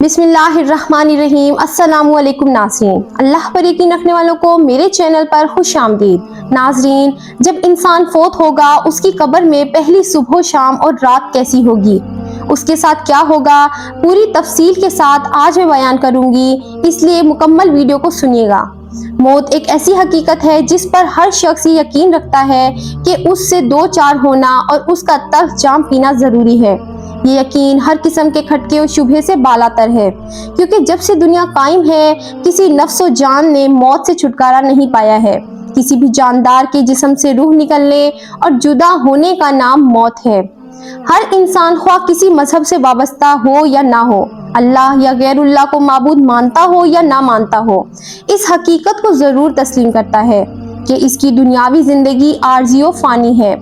बिस्मिल्लाहिर्रहमानिर्रहीम। अस्सलामुअलैकुम नाज़रीन, अल्लाह पर यकीन रखने वालों को मेरे चैनल पर खुश आमदीद। नाज़रीन, जब इंसान फोत होगा उसकी कब्र में पहली सुबह, शाम और रात कैसी होगी, उसके साथ क्या होगा, पूरी तफसील के साथ आज मैं बयान करूंगी, इसलिए मुकम्मल वीडियो को सुनिएगा। मौत एक ऐसी हकीकत है जिस पर हर शख्स ये यकीन रखता है कि उससे दो चार होना और उसका तल्ख जाम पीना ज़रूरी है। ये यकीन हर किस्म के खटके और शुबहे से बालातर है, क्योंकि जब से दुनिया कायम है किसी नफ्स व जान ने मौत से छुटकारा नहीं पाया है। किसी भी जानदार के जिस्म से रूह निकलने और जुदा होने का नाम मौत है। हर इंसान ख्वाह किसी मजहब से वाबस्ता हो या ना हो, अल्लाह या गैरुल्लाह को माबूद मानता हो या ना मानता हो, इस हकीकत को ज़रूर तस्लीम करता है कि इसकी दुनियावी ज़िंदगी आर्जी व फ़ानी है।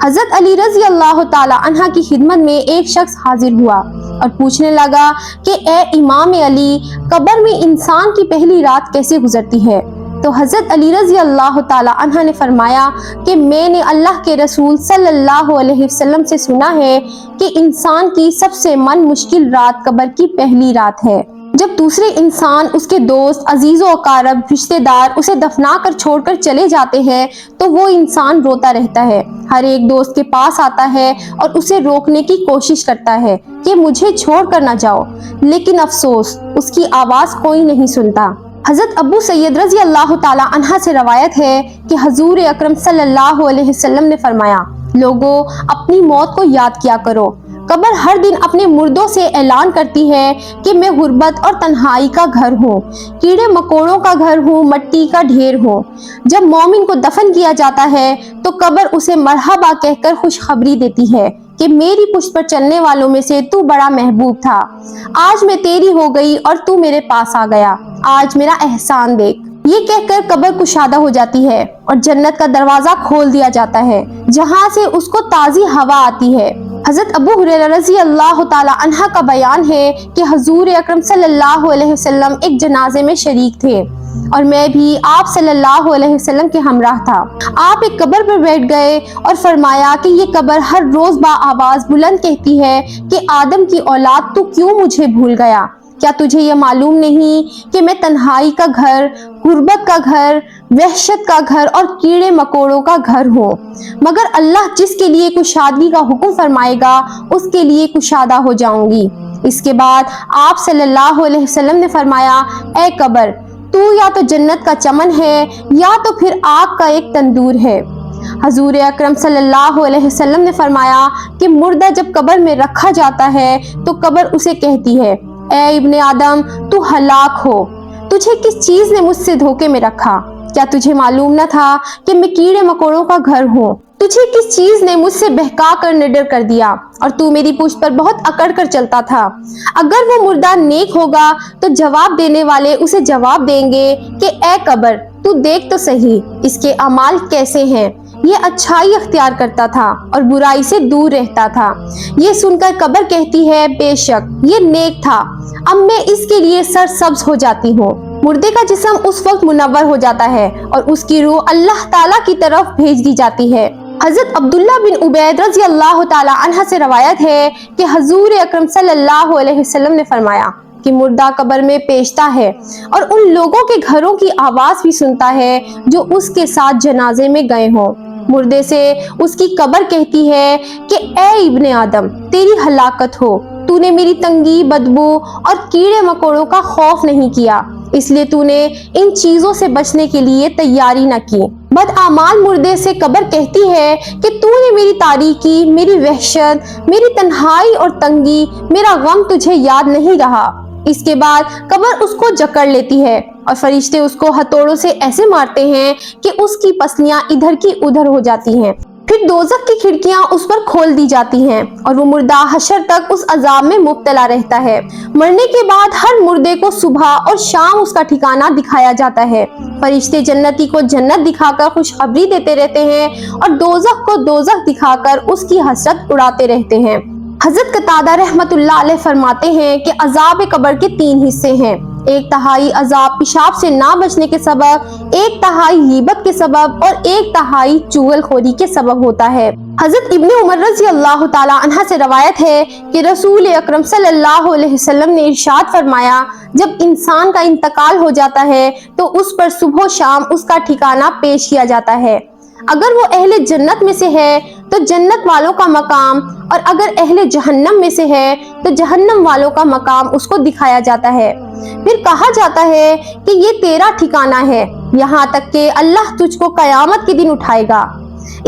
हज़रत अली रज़ी अल्लाह ताला अन्हा की खिदमत में एक शख्स हाजिर हुआ और पूछने लगा कि ए इमाम अली, कब्र में इंसान की पहली रात कैसे गुजरती है? तो हज़रत अली रज़ी अल्लाह ताला अन्हा ने फरमाया कि मैंने अल्लाह के रसूल सल्लल्लाहु अलैहि वसल्लम से सुना है कि इंसान की सबसे मन मुश्किल रात कब्र की पहली रात है, जब दूसरे इंसान, उसके दोस्त, अजीज़ व अकारब, रिश्तेदार उसे दफना कर छोड़कर चले जाते हैं तो वो इंसान रोता रहता है। हर एक दोस्त के पास आता है और उसे रोकने की कोशिश करता है कि मुझे छोड़ कर ना जाओ, लेकिन अफसोस उसकी आवाज़ कोई नहीं सुनता। हज़रत अबू सैयद रज़ी अल्लाह ताला अन्हा से रवायत है कि हजूर अकरम सल्लल्लाहु अलैहि वसल्लम ने फरमाया, लोगों अपनी मौत को याद किया करो। कब्र हर दिन अपने मुर्दों से ऐलान करती है कि मैं गुर्बत और तन्हाई का घर हूँ, कीड़े मकोड़ों का घर हूँ, मिट्टी का ढेर हूँ। जब मोमिन को दफन किया जाता है तो कब्र उसे मरहबा कहकर खुशखबरी देती है कि मेरी पुश्त पर चलने वालों में से तू बड़ा महबूब था, आज मैं तेरी हो गई और तू मेरे पास आ गया, आज मेरा एहसान देख। ये कहकर कब्र कुशादा हो जाती है और जन्नत का दरवाजा खोल दिया जाता है, जहाँ से उसको ताज़ी हवा आती है। हज़रत अबू हुरैरा रज़ी अल्लाह ताला अन्हा का बयान है कि हजूर अकरम सल्लल्लाहु अलैहि वसल्लम एक जनाजे में शरीक थे और मैं भी आप सल्लल्लाहु अलैहि वसल्लम के हमराह था। आप एक कब्र पर बैठ गए और फरमाया कि ये कब्र हर रोज बा आवाज बुलंद कहती है कि आदम की औलाद, तू क्यों मुझे भूल गया? क्या तुझे यह मालूम नहीं कि मैं तन्हाई का घर, गुर्बत का घर, वहशत का घर और कीड़े मकोड़ों का घर हूँ? मगर अल्लाह जिसके लिए कुशादगी का हुक्म फरमाएगा उसके लिए कुशादा हो जाऊंगी। इसके बाद आप सल्लल्लाहु अलैहि वसल्लम ने फरमाया, ए कब्र, तू या तो जन्नत का चमन है या तो फिर आग का एक तंदूर है। हजूर अकरम सल्लल्लाहु अलैहि वसल्लम ने फरमाया कि मुर्दा जब कब्र में रखा जाता है तो कब्र उसे कहती है, ए इब्ने आदम, तू हलाक हो, तुझे किस चीज ने मुझसे धोखे में रखा? क्या तुझे मालूम न था कि मैं कीड़े मकोड़ों का घर हूँ? तुझे किस चीज ने मुझसे बहका कर निडर कर दिया और तू मेरी पुश्त पर बहुत अकड़ कर चलता था? अगर वो मुर्दा नेक होगा तो जवाब देने वाले उसे जवाब देंगे कि ए कब्र, तू देख तो सही इसके अमाल कैसे हैं। ये अच्छाई अख्तियार करता था और बुराई से दूर रहता था। ये सुनकर कब्र कहती है, बेशक ये नेक था, अब मैं इसके लिए सरसब्ज हो जाती हूँ। मुर्दे का जिस्म उस वक्त मुनव्वर हो जाता है और उसकी रूह अल्लाह ताला की तरफ भेज दी जाती है। हज़रत अब्दुल्ला बिन उबैद रज़ी अल्लाह ताला अन्हा से रवायत है कि हजूर अकरम सल्लल्लाहु अलैहि वसल्लम ने फरमाया कि मुर्दा कब्र में पेशता है और उन लोगों के घरों की आवाज़ भी सुनता है जो उसके साथ जनाजे में गए हों। मुर्दे से उसकी कब्र कहती है कि ए इब्ने आदम, तेरी हलाकत हो, तूने मेरी तंगी, बदबू और कीड़े मकोड़ों का खौफ नहीं किया, इसलिए तूने इन चीजों से बचने के लिए तैयारी न की। बदआमाल मुर्दे से कब्र कहती है कि तूने मेरी तारीकी, मेरी वहशत, मेरी तन्हाई और तंगी, मेरा गम तुझे याद नहीं रहा। इसके बाद कब्र उसको जकड़ लेती है और फरिश्ते उसको हथौड़ों से ऐसे मारते हैं कि उसकी पसलियां इधर की उधर हो जाती हैं। फिर दोज़ख की खिड़कियां उस पर खोल दी जाती हैं और वो मुर्दा हशर तक उस अजाब में मुब्तला रहता है। मरने के बाद हर मुर्दे को सुबह और शाम उसका ठिकाना दिखाया जाता है। फरिश्ते जन्नती को जन्नत दिखाकर खुशखबरी देते रहते हैं और दोज़ख को दोज़ख दिखाकर उसकी हसरत उड़ाते रहते हैं। हज़रत कतादा रहमतुल्लाह अलैह फरमाते हैं कि अजाब कब्र के 3 हिस्से हैं। एक तहाई अजाब पेशाब से ना बचने के सबब, एक तहाई गीबत के सबब और एक तहाई चुगलखोरी के सबब होता है। حضرت ابن عمر رضی اللہ تعالی عنہ سے روایت ہے کہ رسول اکرم صلی اللہ علیہ وسلم نے ارشاد فرمایا، جب انسان کا انتقال ہو جاتا ہے تو اس پر صبح و شام اس کا ٹھکانہ پیش کیا جاتا ہے۔ اگر وہ اہل جنت میں سے ہے تو جنت والوں کا مقام، اور اگر اہل جہنم میں سے ہے تو جہنم والوں کا مقام اس کو دکھایا جاتا ہے۔ پھر کہا جاتا ہے کہ یہ تیرا ٹھکانہ ہے، یہاں تک کہ اللہ تجھ کو قیامت کے دن اٹھائے گا۔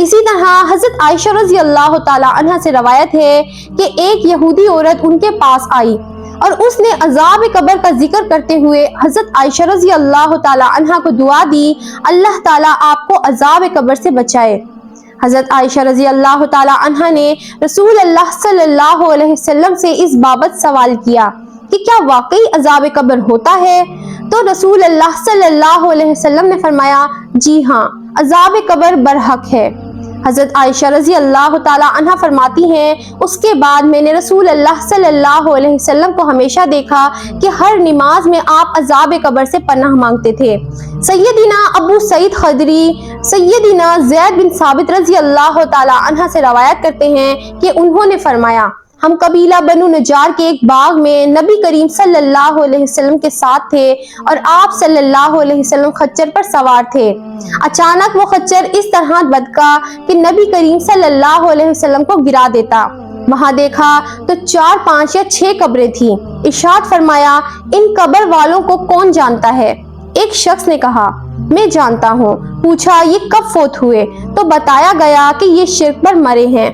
اسی طرح حضرت عائشہ رضی اللہ تعالی عنہ سے روایت ہے کہ ایک یہودی عورت ان کے پاس آئی اور اس نے عذاب قبر کا ذکر کرتے ہوئے حضرت عائشہ رضی اللہ تعالی عنہ کو دعا دی، اللہ تعالیٰ آپ کو عذاب قبر سے بچائے۔ حضرت عائشہ رضی اللہ تعالی عنہ نے رسول اللہ صلی اللہ علیہ وسلم سے اس بابت سوال کیا کہ کیا واقعی عذاب قبر ہوتا ہے؟ تو رسول اللہ صلی اللہ علیہ وسلم نے فرمایا، جی ہاں، عذاب قبر برحق ہے۔ حضرت عائشہ رضی اللہ تعالی عنہ فرماتی ہیں، اس کے بعد میں نے رسول اللہ صلی اللہ علیہ وسلم کو ہمیشہ دیکھا کہ ہر نماز میں آپ عذاب قبر سے پناہ مانگتے تھے۔ سیدنا ابو سعید خدری سیدنا زید بن ثابت رضی اللہ تعالی عنہ سے روایت کرتے ہیں کہ انہوں نے فرمایا، ہم قبیلہ بنو نجار کے ایک باغ میں نبی کریم صلی اللہ علیہ وسلم کے ساتھ تھے اور آپ صلی اللہ علیہ وسلم خچر پر سوار تھے۔ اچانک وہ خچر اس طرح بدکا کہ نبی کریم صلی اللہ علیہ وسلم کو گرا دیتا۔ وہاں دیکھا تو 4، 5 یا 6 قبریں تھیں۔ ارشاد فرمایا، ان قبر والوں کو کون جانتا ہے؟ ایک شخص نے کہا، میں جانتا ہوں۔ پوچھا، یہ کب فوت ہوئے؟ تو بتایا گیا کہ یہ شرک پر مرے ہیں۔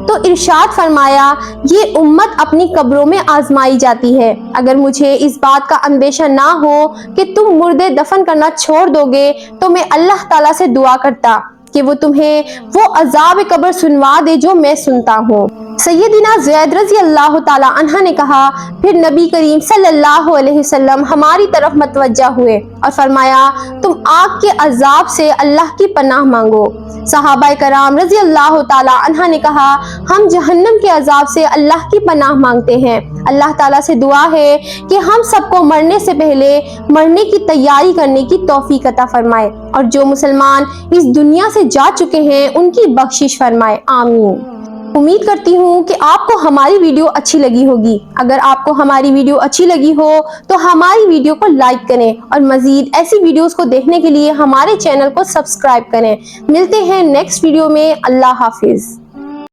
تو ارشاد فرمایا، یہ امت اپنی قبروں میں آزمائی جاتی ہے۔ اگر مجھے اس بات کا اندیشہ نہ ہو کہ تم مردے دفن کرنا چھوڑ دو گے تو میں اللہ تعالیٰ سے دعا کرتا کہ وہ تمہیں وہ عذاب قبر سنوا دے جو میں سنتا ہوں۔ سیدنا زید رضی اللہ تعالی عنہ نے کہا، پھر نبی کریم صلی اللہ علیہ وسلم ہماری طرف متوجہ ہوئے اور فرمایا، تم آگ کے عذاب سے اللہ کی پناہ مانگو۔ صحابہ کرام رضی اللہ تعالی عنہ نے کہا، ہم جہنم کے عذاب سے اللہ کی پناہ مانگتے ہیں۔ اللہ تعالیٰ سے دعا ہے کہ ہم سب کو مرنے سے پہلے مرنے کی تیاری کرنے کی توفیق عطا فرمائے، اور جو مسلمان اس دنیا سے جا چکے ہیں ان کی بخشش فرمائے، آمین۔ امید کرتی ہوں کہ آپ کو ہماری ویڈیو اچھی لگی ہوگی۔ اگر آپ کو ہماری ویڈیو اچھی لگی ہو تو ہماری ویڈیو کو لائک کریں اور مزید ایسی ویڈیوز کو دیکھنے کے لیے ہمارے چینل کو سبسکرائب کریں۔ ملتے ہیں نیکسٹ ویڈیو میں۔ اللہ حافظ۔